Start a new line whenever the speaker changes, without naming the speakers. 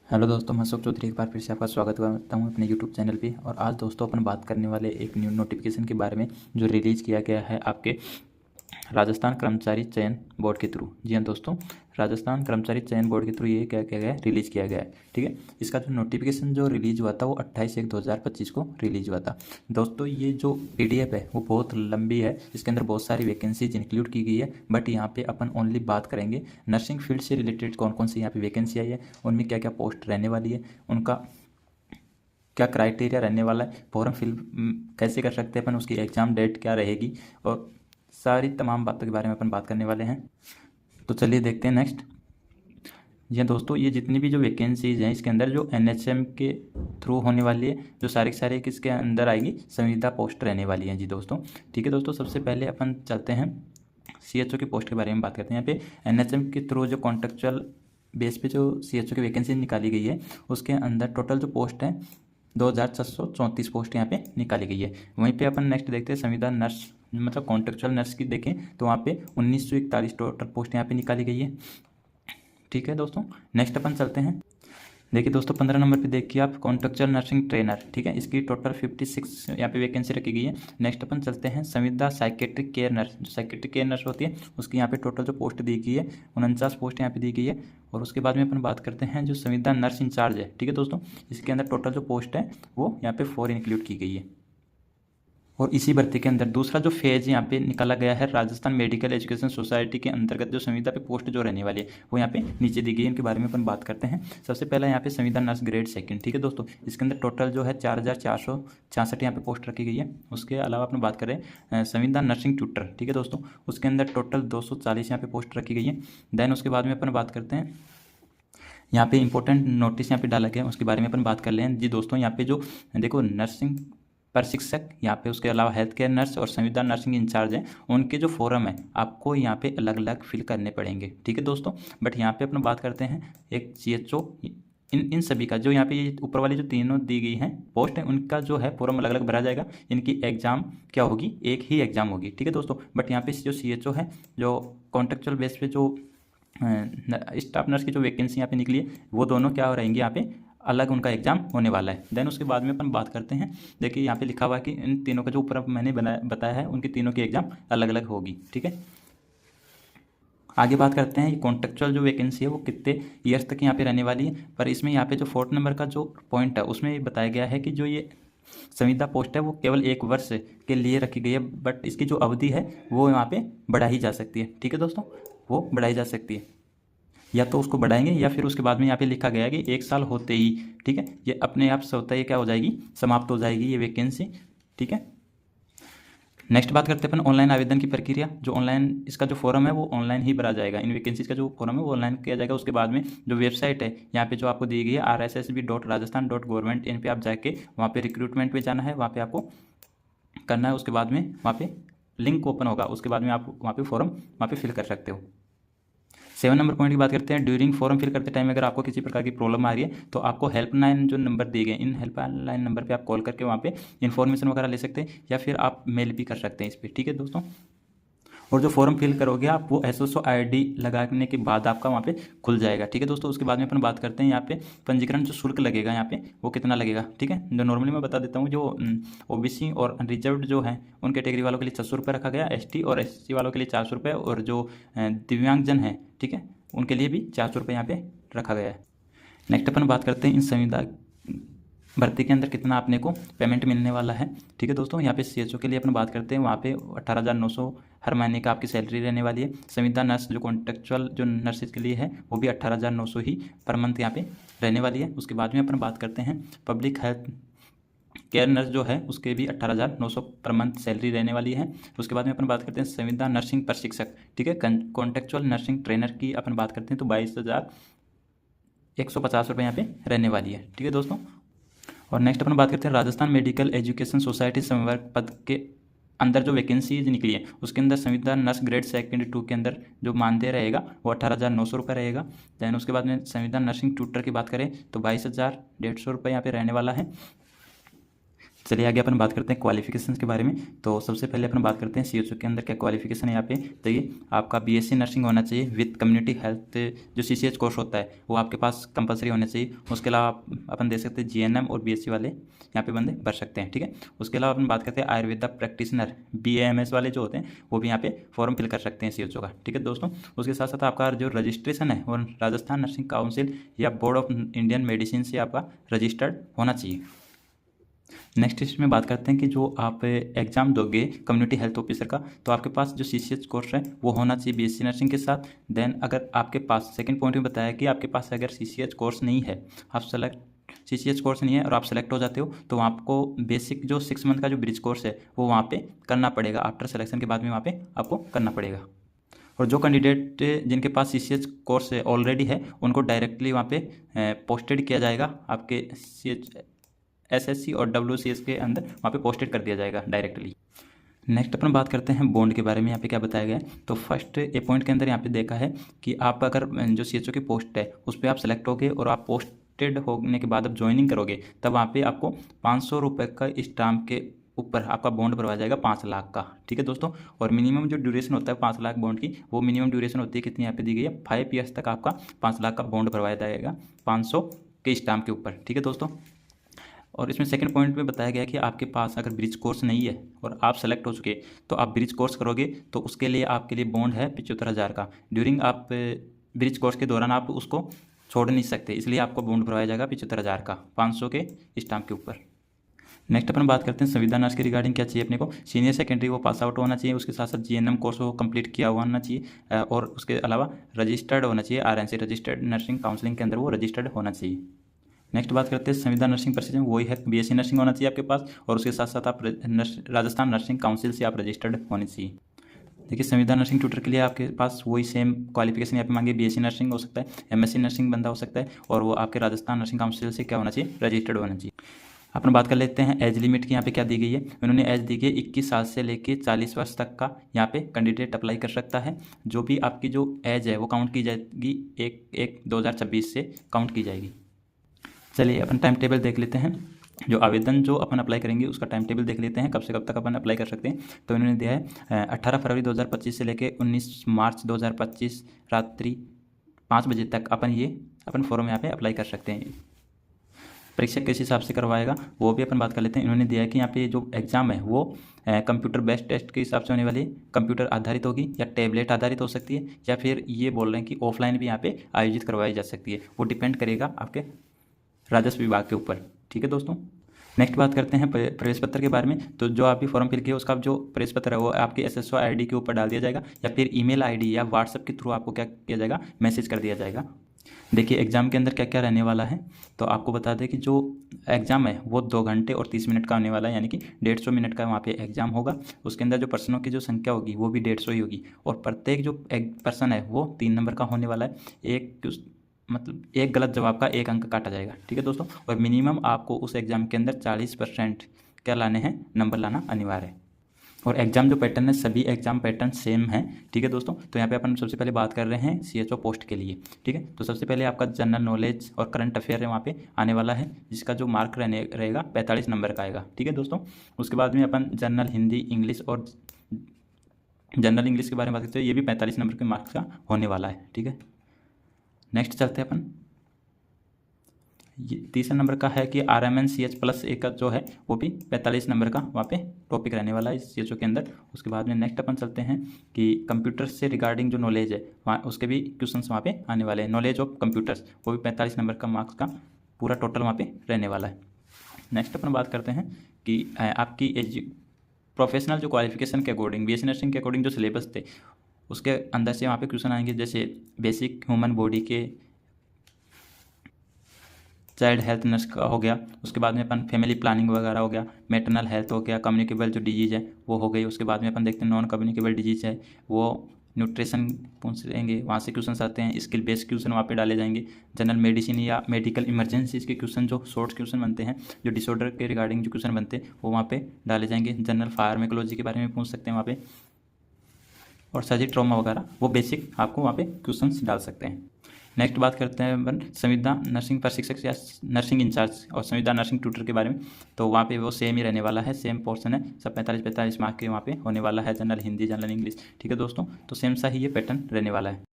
Hello दोस्तों, मैं अशोक चौधरी एक बार फिर से आपका स्वागत करता हूं अपने यूट्यूब चैनल पे। और आज दोस्तों अपन बात करने वाले एक न्यू नोटिफिकेशन के बारे में जो रिलीज़ किया गया है आपके राजस्थान कर्मचारी चयन बोर्ड के थ्रू। जी हाँ दोस्तों, राजस्थान कर्मचारी चयन बोर्ड के थ्रू ये क्या किया गया है, रिलीज़ किया गया है। ठीक है, इसका जो नोटिफिकेशन जो रिलीज़ हुआ था वो 28/1/2025 को रिलीज़ हुआ था। दोस्तों ये जो PDF है वो बहुत लंबी है, इसके अंदर बहुत सारी वैकेंसीज इंक्लूड की गई है। बट यहाँ पे अपन ओनली बात करेंगे नर्सिंग फील्ड से रिलेटेड कौन कौन सी यहाँ पे वैकेंसी आई है, उनमें क्या क्या पोस्ट रहने वाली है, उनका क्या क्राइटेरिया रहने वाला है, फॉर्म फिल कैसे कर सकते हैं अपन, उसकी एग्ज़ाम डेट क्या रहेगी, और सारी तमाम बातों के बारे में अपन बात करने वाले हैं। तो चलिए देखते हैं नेक्स्ट। जी हाँ दोस्तों, ये जितनी भी जो वैकेंसीज हैं इसके अंदर जो NHM के थ्रू होने वाली है, जो सारी सारी किसके अंदर आएगी, संविदा पोस्ट रहने वाली है जी दोस्तों। ठीक है दोस्तों, सबसे पहले अपन चलते हैं CHO की पोस्ट के बारे में बात करते हैं। यहाँ पे NHM के थ्रू जो कॉन्ट्रेक्चुअल बेस पे जो CHO की वैकेंसी निकाली गई है उसके अंदर टोटल जो पोस्ट है 2634 पोस्ट यहाँ पे निकाली गई है। वहीं पे अपन नेक्स्ट देखते हैं संविदा नर्स, मतलब कॉन्ट्रेक्चुअल नर्स की देखें तो वहाँ पे 1941 टोटल पोस्ट यहाँ पे निकाली गई है। ठीक है दोस्तों, नेक्स्ट अपन चलते हैं। देखिए दोस्तों 15 नंबर पे देखिए आप कॉन्ट्रेक्चुअल नर्सिंग ट्रेनर। ठीक है, इसकी टोटल 56 यहाँ पे वैकेंसी रखी गई है। नेक्स्ट अपन चलते हैं संविदा साइकेट्रिक केयर नर्स। जो साइकेट्रिक केयर नर्स होती है उसकी यहाँ पे टोटल जो पोस्ट दी गई है 49 पोस्ट यहाँ पे दी गई है। और उसके बाद में अपन बात करते हैं जो संविदा नर्स इंचार्ज है। ठीक है दोस्तों, इसके अंदर टोटल जो पोस्ट है वो यहाँ पे 4 इंक्लूड की गई है। और इसी भर्ती के अंदर दूसरा जो फेज यहाँ पे निकाला गया है राजस्थान मेडिकल एजुकेशन सोसाइटी के अंतर्गत जो संविदा पे पोस्ट जो रहने वाली है वो यहाँ पे नीचे दी गई है। इनके बारे में अपन बात करते हैं। सबसे पहला यहाँ पे संविदा नर्स ग्रेड सेकंड। ठीक है दोस्तों, इसके अंदर टोटल जो है 4466 यहाँ पे पोस्ट रखी गई है। उसके अलावा अपन बात करें संविदा नर्सिंग ट्यूटर। ठीक है दोस्तों, उसके अंदर टोटल 240 यहाँ पे पोस्ट रखी गई है। देन उसके बाद में अपन बात करते हैं यहाँ पे इंपॉर्टेंट नोटिस यहाँ पे डाला गया है, उसके बारे में अपन बात कर लें जी दोस्तों। यहाँ पे जो देखो नर्सिंग प्रशिक्षक यहाँ पे, उसके अलावा हेल्थ केयर नर्स और संविदा नर्सिंग इंचार्ज हैं, उनके जो फॉर्म है आपको यहाँ पे अलग अलग फिल करने पड़ेंगे। ठीक है दोस्तों, बट यहाँ पे अपन बात करते हैं एक CHO इन सभी का जो यहाँ पे ये ऊपर वाली जो तीनों दी गई हैं पोस्ट है उनका जो है फॉर्म अलग अलग भरा जाएगा। इनकी एग्जाम क्या होगी, एक ही एग्जाम होगी। ठीक है दोस्तों, बट यहाँ पे जो CHO है, जो कॉन्ट्रेक्चुअल बेस पे जो स्टाफ नर्स की जो वैकेंसी यहाँ पे निकली है वो दोनों क्या रहेंगी, यहाँ पे अलग उनका एग्जाम होने वाला है। देन उसके बाद में अपन बात करते हैं। देखिए यहाँ पे लिखा हुआ है कि इन तीनों का जो ऊपर मैंने बताया है उनकी तीनों की एग्जाम अलग अलग होगी। ठीक है, आगे बात करते हैं कॉन्ट्रेक्चुअल जो वैकेंसी है वो कितने ईयर्स तक यहाँ पे रहने वाली है। पर इसमें यहाँ पे जो 4 नंबर का जो पॉइंट है उसमें बताया गया है कि जो ये संविदा पोस्ट है वो केवल 1 वर्ष के लिए रखी गई है। बट इसकी जो अवधि है वो यहाँ पे बढ़ाई जा सकती है। ठीक है दोस्तों, वो बढ़ाई जा सकती है, या तो उसको बढ़ाएंगे या फिर उसके बाद में यहाँ पे लिखा गया है कि 1 साल होते ही, ठीक है, ये अपने आप से होता है, ये क्या हो जाएगी, समाप्त हो जाएगी ये वैकेंसी। ठीक है, नेक्स्ट बात करते हैं अपन ऑनलाइन आवेदन की प्रक्रिया। जो ऑनलाइन इसका जो फॉर्म है वो ऑनलाइन ही भरा जाएगा। इन वैकेंसीज का जो फॉर्म है वो ऑनलाइन किया जाएगा। उसके बाद में जो वेबसाइट है यहाँ पे जो आपको दी गई है rssb.rajasthan.government, इन पे आप जाके वहाँ पे रिक्रूटमेंट पे जाना है, वहाँ पे आपको करना है। उसके बाद में वहाँ पे लिंक ओपन होगा, उसके बाद में आप वहाँ पे फॉर्म वहाँ पे फिल कर सकते हो। 7 नंबर पॉइंट की बात करते हैं। ड्यूरिंग फॉर्म फिल करते टाइम अगर आपको किसी प्रकार की प्रॉब्लम आ रही है तो आपको हेल्पलाइन जो नंबर दिए गए, इन हेल्पलाइन नंबर पे आप कॉल करके वहाँ पे इन्फॉर्मेशन वगैरह ले सकते हैं, या फिर आप मेल भी कर सकते हैं इस पर। ठीक है दोस्तों, और जो फॉर्म फिल करोगे आप वो SSO ID लगाने के बाद आपका वहाँ पे खुल जाएगा। ठीक है दोस्तों, उसके बाद में अपन बात करते हैं यहाँ पे पंजीकरण जो शुल्क लगेगा यहाँ पे वो कितना लगेगा। ठीक है, जो नॉर्मली मैं बता देता हूँ, जो OBC और अनरिजर्व्ड जो है उन कैटेगरी वालों के लिए 600 रुपये रखा गया, ST और SC वालों के लिए 400 रुपये, और जो दिव्यांगजन है, ठीक है, उनके लिए भी 400 रुपये यहाँ पे रखा गया है। नेक्स्ट अपन बात करते हैं इन संविदा भर्ती के अंदर कितना अपने को पेमेंट मिलने वाला है। ठीक है दोस्तों, यहाँ पे CHO के लिए अपन बात करते हैं, वहाँ पे 18,900 हर महीने का आपकी सैलरी रहने वाली है। संविदा नर्स जो कॉन्ट्रेक्चुअल जो नर्सिस के लिए है वो भी 18,900 ही पर मंथ यहाँ पे रहने वाली है। उसके बाद में अपन बात करते हैं पब्लिक हेल्थ केयर नर्स जो है उसके भी 18,900 पर मंथ सैलरी रहने वाली है। उसके बाद में अपन बात करते हैं संविदा नर्सिंग प्रशिक्षक। ठीक है, कॉन्ट्रेक्चुअल नर्सिंग ट्रेनर की अपन बात करते हैं तो 22,150 रुपये यहाँ पे रहने वाली है। ठीक है दोस्तों, और नेक्स्ट अपन बात करते हैं राजस्थान मेडिकल एजुकेशन सोसाइटी संवर्ग पद के अंदर जो वैकेंसीज निकली है उसके अंदर संविदा नर्स ग्रेड सेकंड 2 के अंदर जो मानदेय रहेगा वो 18,900 रुपये रहेगा। दैन उसके बाद में संविदा नर्सिंग ट्यूटर की बात करें तो 22,150 रुपये यहाँ पे रहने वाला है। चलिए आगे अपन बात करते हैं क्वालिफिकेशन के बारे में। तो सबसे पहले अपन बात करते हैं सीएचओ के अंदर क्या क्वालिफिकेशन है यहाँ पे। तो ये आपका बीएससी नर्सिंग होना चाहिए विद कम्युनिटी हेल्थ, जो सीसीएच कोर्स होता है वो आपके पास कंपलसरी होना चाहिए। उसके अलावा अपन देख सकते हैं जीएनएम और बीएससी वाले यहाँ पे बंदे भर सकते हैं, ठीक है। उसके अलावा अपन बात करते हैं आयुर्वेदा प्रैक्टिशनर बीएएमएस वाले जो होते हैं वो भी यहाँ पे फॉर्म फिल कर सकते हैं सीएचओ का, ठीक है दोस्तों। उसके साथ साथ आपका जो रजिस्ट्रेशन है वो राजस्थान नर्सिंग काउंसिल या बोर्ड ऑफ इंडियन मेडिसिन से आपका रजिस्टर्ड होना चाहिए। नेक्स्ट इसमें बात करते हैं कि जो आप एग्ज़ाम दोगे कम्युनिटी हेल्थ ऑफिसर का, तो आपके पास जो सीसीएच कोर्स है वो होना चाहिए बीएससी नर्सिंग के साथ। देन अगर आपके पास सेकंड पॉइंट में बताया कि आपके पास अगर सीसीएच कोर्स नहीं है, आप सीसीएच कोर्स नहीं है और आप सेलेक्ट हो जाते हो, तो आपको बेसिक जो 6 मंथ का जो ब्रिज कोर्स है वो वहाँ पे करना पड़ेगा। आफ्टर सिलेक्शन के बाद में वहाँ पे आपको करना पड़ेगा। और जो कैंडिडेट जिनके पास सीसीएच कोर्स ऑलरेडी है उनको डायरेक्टली वहाँ पे पोस्टेड किया जाएगा, आपके एसएससी और डब्ल्यूसीएस के अंदर वहाँ पे पोस्टेड कर दिया जाएगा डायरेक्टली। नेक्स्ट अपन बात करते हैं बॉन्ड के बारे में। यहाँ पे क्या बताया गया है, तो फर्स्ट ए पॉइंट के अंदर यहाँ पे देखा है कि आप अगर जो सीएचओ की पोस्ट है उस पर आप सेलेक्ट होगे और आप पोस्टेड होने के बाद आप ज्वाइनिंग करोगे, तब वहाँ पे आपको 500 रुपये का स्टाम्प के ऊपर आपका बॉन्ड भरवाया जाएगा 5 लाख का, ठीक है दोस्तों। और मिनिमम जो ड्यूरेशन होता है 5 लाख बॉन्ड की, वो मिनिमम ड्यूरेशन होती है कितनी यहाँ पे दी गई है, 5 ईयर्स तक आपका 5 लाख का बॉन्ड भरवाया जाएगा 500 के स्टाम्प के ऊपर, ठीक है दोस्तों। और इसमें सेकंड पॉइंट में बताया गया कि आपके पास अगर ब्रिज कोर्स नहीं है और आप सेलेक्ट हो चुके तो आप ब्रिज कोर्स करोगे तो उसके लिए आपके लिए बॉन्ड है 75,000 का। ड्यूरिंग आप ब्रिज कोर्स के दौरान आप उसको छोड़ नहीं सकते, इसलिए आपको बॉन्ड भरवाया जाएगा 75,000 का 500 के स्टाम्प के ऊपर। नेक्स्ट अपन बात करते हैं संविदा नर्स के रिगार्डिंग क्या चाहिए अपने को। सीनियर सेकेंडरी वो पास आउट होना चाहिए, उसके साथ साथ जीएनएम कोर्स वो कंप्लीट किया हुआ होना चाहिए, और उसके अलावा रजिस्टर्ड होना चाहिए आरएनसी रजिस्टर्ड नर्सिंग काउंसलिंग के अंदर वो रजिस्टर्ड होना चाहिए। नेक्स्ट बात करते हैं संविदा नर्सिंग प्रोसीजर, वही है बीएससी नर्सिंग होना चाहिए आपके पास, और उसके साथ साथ आप राजस्थान नर्सिंग काउंसिल से आप रजिस्टर्ड होने चाहिए। देखिए संविदा नर्सिंग ट्यूटर के लिए आपके पास वही सेम क्वालिफिकेशन यहाँ पे मांगे, बीएससी नर्सिंग हो सकता है, एमएससी नर्सिंग बंदा हो सकता है, और वो आपके राजस्थान नर्सिंग काउंसिल से क्या होना चाहिए, रजिस्टर्ड होना चाहिए। अपन बात कर लेते हैं एज लिमिट की। यहाँ पे क्या दी गई है, उन्होंने एज दी गई 21 साल से लेके 40 वर्ष तक का यहाँ पे कैंडिडेट अप्लाई कर सकता है। जो भी आपकी जो एज है वो काउंट की जाएगी 1/1/2026 से काउंट की जाएगी। चलिए अपन टाइम टेबल देख लेते हैं। जो आवेदन जो अपन अप्लाई करेंगे उसका टाइम टेबल देख लेते हैं, कब से कब तक अपन अप्लाई कर सकते हैं। तो इन्होंने दिया है 18 फरवरी 2025 से लेके 19 मार्च 2025 रात्रि 5 बजे तक अपन फॉर्म यहाँ पे अप्लाई कर सकते हैं। परीक्षा किस हिसाब से करवाएगा वो भी अपन बात कर लेते हैं। इन्होंने दिया है कि यहाँ पे जो एग्ज़ाम है वो कंप्यूटर बेस्ड टेस्ट के हिसाब से होने वाली है, कंप्यूटर आधारित होगी या टैबलेट आधारित हो सकती है, या फिर ये बोल रहे हैं कि ऑफलाइन भी यहाँ पे आयोजित करवाई जा सकती है। वो डिपेंड करेगा आपके राजस्व विभाग के ऊपर, ठीक है दोस्तों। नेक्स्ट बात करते हैं प्रवेश पत्र के बारे में। तो जो आप भी फॉर्म फिल किया उसका जो प्रवेश पत्र है वो आपके एसएसओ आईडी के ऊपर डाल दिया जाएगा, या फिर ईमेल आईडी या व्हाट्सएप के थ्रू आपको क्या किया जाएगा, मैसेज कर दिया जाएगा। देखिए एग्ज़ाम के अंदर क्या क्या रहने वाला है, तो आपको बता दें कि जो एग्ज़ाम है वो 2 घंटे और 30 मिनट का होने वाला है, यानी कि 150 मिनट का वहाँ पे एग्ज़ाम होगा। उसके अंदर जो पर्सनों की जो संख्या होगी वो भी 150 ही होगी, और प्रत्येक जो पर्सन है वो 3 नंबर का होने वाला है। एक गलत जवाब का 1 अंक काटा जाएगा, ठीक है दोस्तों। और मिनिमम आपको उस एग्ज़ाम के अंदर 40% क्या लाने हैं, नंबर लाना अनिवार्य है। और एग्ज़ाम जो पैटर्न है सभी एग्ज़ाम पैटर्न सेम है, ठीक है दोस्तों। तो यहाँ पे अपन सबसे पहले बात कर रहे हैं सीएचओ पोस्ट के लिए, ठीक है। तो सबसे पहले आपका जनरल नॉलेज और करंट अफेयर है वहाँ पे आने वाला है, जिसका जो मार्क रहेगा 45 नंबर का आएगा, ठीक है दोस्तों। उसके बाद में अपन जनरल हिंदी इंग्लिश और जनरल इंग्लिश के बारे में बात करते हैं, ये भी 45 नंबर के मार्क्स का होने वाला है, ठीक है। नेक्स्ट चलते हैं अपन, ये तीसरा नंबर का है कि RMNCH+A का जो है वो भी 45 नंबर का वहाँ पे टॉपिक रहने वाला है इस सीएचओ के अंदर। उसके बाद में नेक्स्ट अपन चलते हैं कि कंप्यूटर से रिगार्डिंग जो नॉलेज है वहाँ उसके भी क्वेश्चंस वहाँ पे आने वाले हैं। नॉलेज ऑफ कंप्यूटर्स वो भी 45 नंबर का मार्क्स का पूरा टोटल वहाँ पे रहने वाला है। नेक्स्ट अपन बात करते हैं कि आपकी प्रोफेशनल जो क्वालिफिकेशन के अकॉर्डिंग बीएससी नर्सिंग के अकॉर्डिंग जो सिलेबस थे उसके अंदर से वहाँ पे क्वेश्चन आएंगे, जैसे बेसिक ह्यूमन बॉडी के, चाइल्ड हेल्थ नर्स का हो गया, उसके बाद में अपन फैमिली प्लानिंग वगैरह हो गया, मैटरनल हेल्थ हो गया, कम्युनिकेबल जो डिजीज़ है वो हो गई। उसके बाद में अपन देखते हैं नॉन कम्युनिकेबल डिजीज़ है वो न्यूट्रिशन पूछ लेंगे, वहाँ से क्वेश्चन आते हैं। स्किल बेस्ड क्वेश्चन वहाँ पे डाले जाएंगे। जनरल मेडिसिन या मेडिकल इमरजेंसीज के क्वेश्चन जो शॉर्ट क्वेश्चन बनते हैं, जो डिसऑर्डर के रिगार्डिंग जो क्वेश्चन बनते हैं वो वहाँ पे डाले जाएंगे। जनरल फार्मेकोलॉजी के बारे में पूछ सकते हैं वहाँ पे, और सर्जरी ट्रॉमा वगैरह वो बेसिक आपको वहाँ पे क्वेश्चंस डाल सकते हैं। नेक्स्ट बात करते हैं अपन संविदा नर्सिंग प्रशिक्षक या नर्सिंग इंचार्ज और संविदा नर्सिंग ट्यूटर के बारे में। तो वहाँ पे वो सेम ही रहने वाला है, सेम पोर्शन है, सब 45 मार्क्स के वहाँ पे होने वाला है, जनरल हिंदी, जनरल इंग्लिश। ठीक है दोस्तों, तो सेम सा ही ये पैटर्न रहने वाला है।